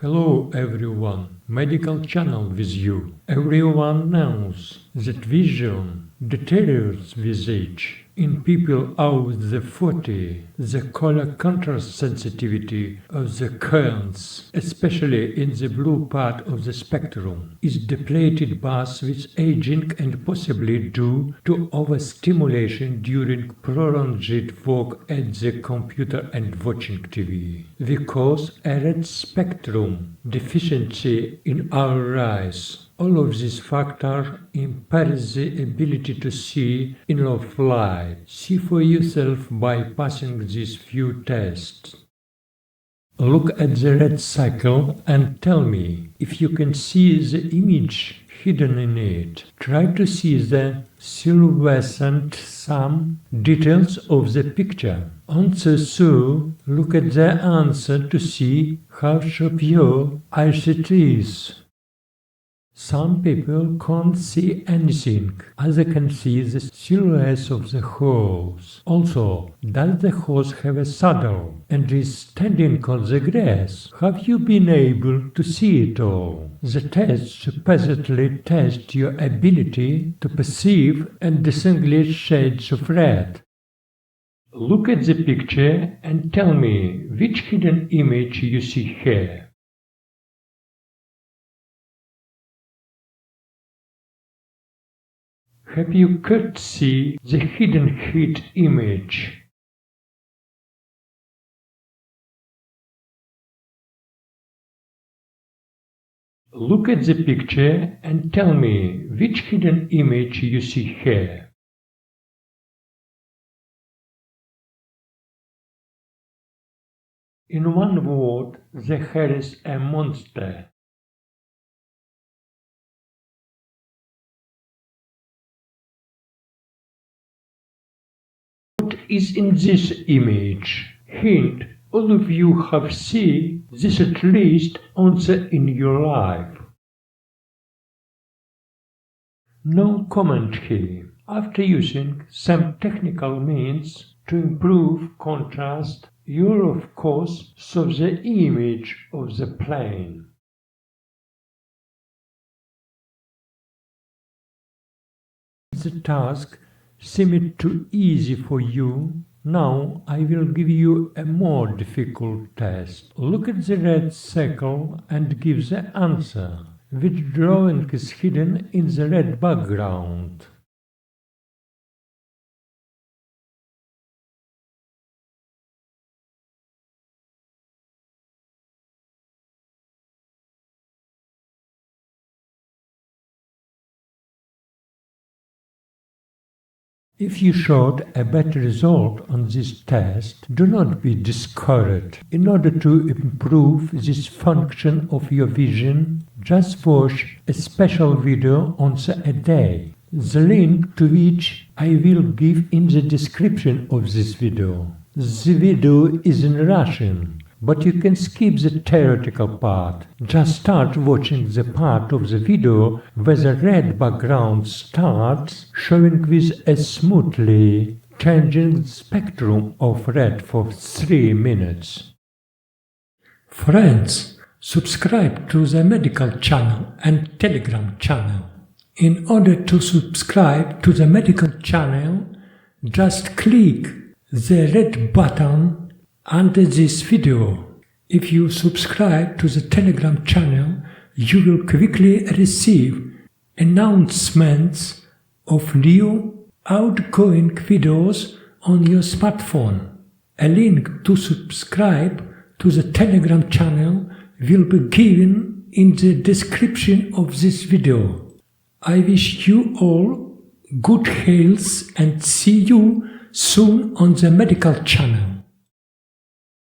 Hello everyone, medical channel with you. Everyone knows that vision deteriorates with age. In people over the 40, the color contrast sensitivity of the cones, especially in the blue part of the spectrum, is depleted both with aging and possibly due to overstimulation during prolonged work at the computer and watching TV. Because a red spectrum deficiency in our eyes. All of these factors impair the ability to see in low light. See for yourself by passing these few tests. Look at the red circle and tell me if you can see the image hidden in it. Try to see the silverescent some details of the picture. Answer so, look at the answer to see how sharp your eyesight is. Some people can't see anything, others can see the silhouettes of the horse. Also, does the horse have a saddle and is standing on the grass? Have you been able to see it all? The test supposedly tests your ability to perceive and distinguish shades of red. Look at the picture and tell me which hidden image you see here. Have you could see the hidden heat image? Look at the picture and tell me which hidden image you see here. In one word, the hair is a monster. What is in this image? Hint, all of you have seen this at least once in your life. No comment here. After using some technical means to improve contrast, you of course saw the image of the plane. The task seemed too easy for you. Now I will give you a more difficult test. Look at the red circle and give the answer. Which drawing is hidden in the red background? If you showed a better result on this test, do not be discouraged. In order to improve this function of your vision, just watch a special video once a day, the link to which I will give in the description of this video. The video is in Russian, but you can skip the theoretical part. Just start watching the part of the video where the red background starts showing with a smoothly changing spectrum of red for 3 minutes. Friends, subscribe to the medical channel and Telegram channel. In order to subscribe to the medical channel, just click the red button under this video. If you subscribe to the Telegram channel, you will quickly receive announcements of new outgoing videos on your smartphone. A link to subscribe to the Telegram channel will be given in the description of this video. I wish you all good health and see you soon on the medical channel.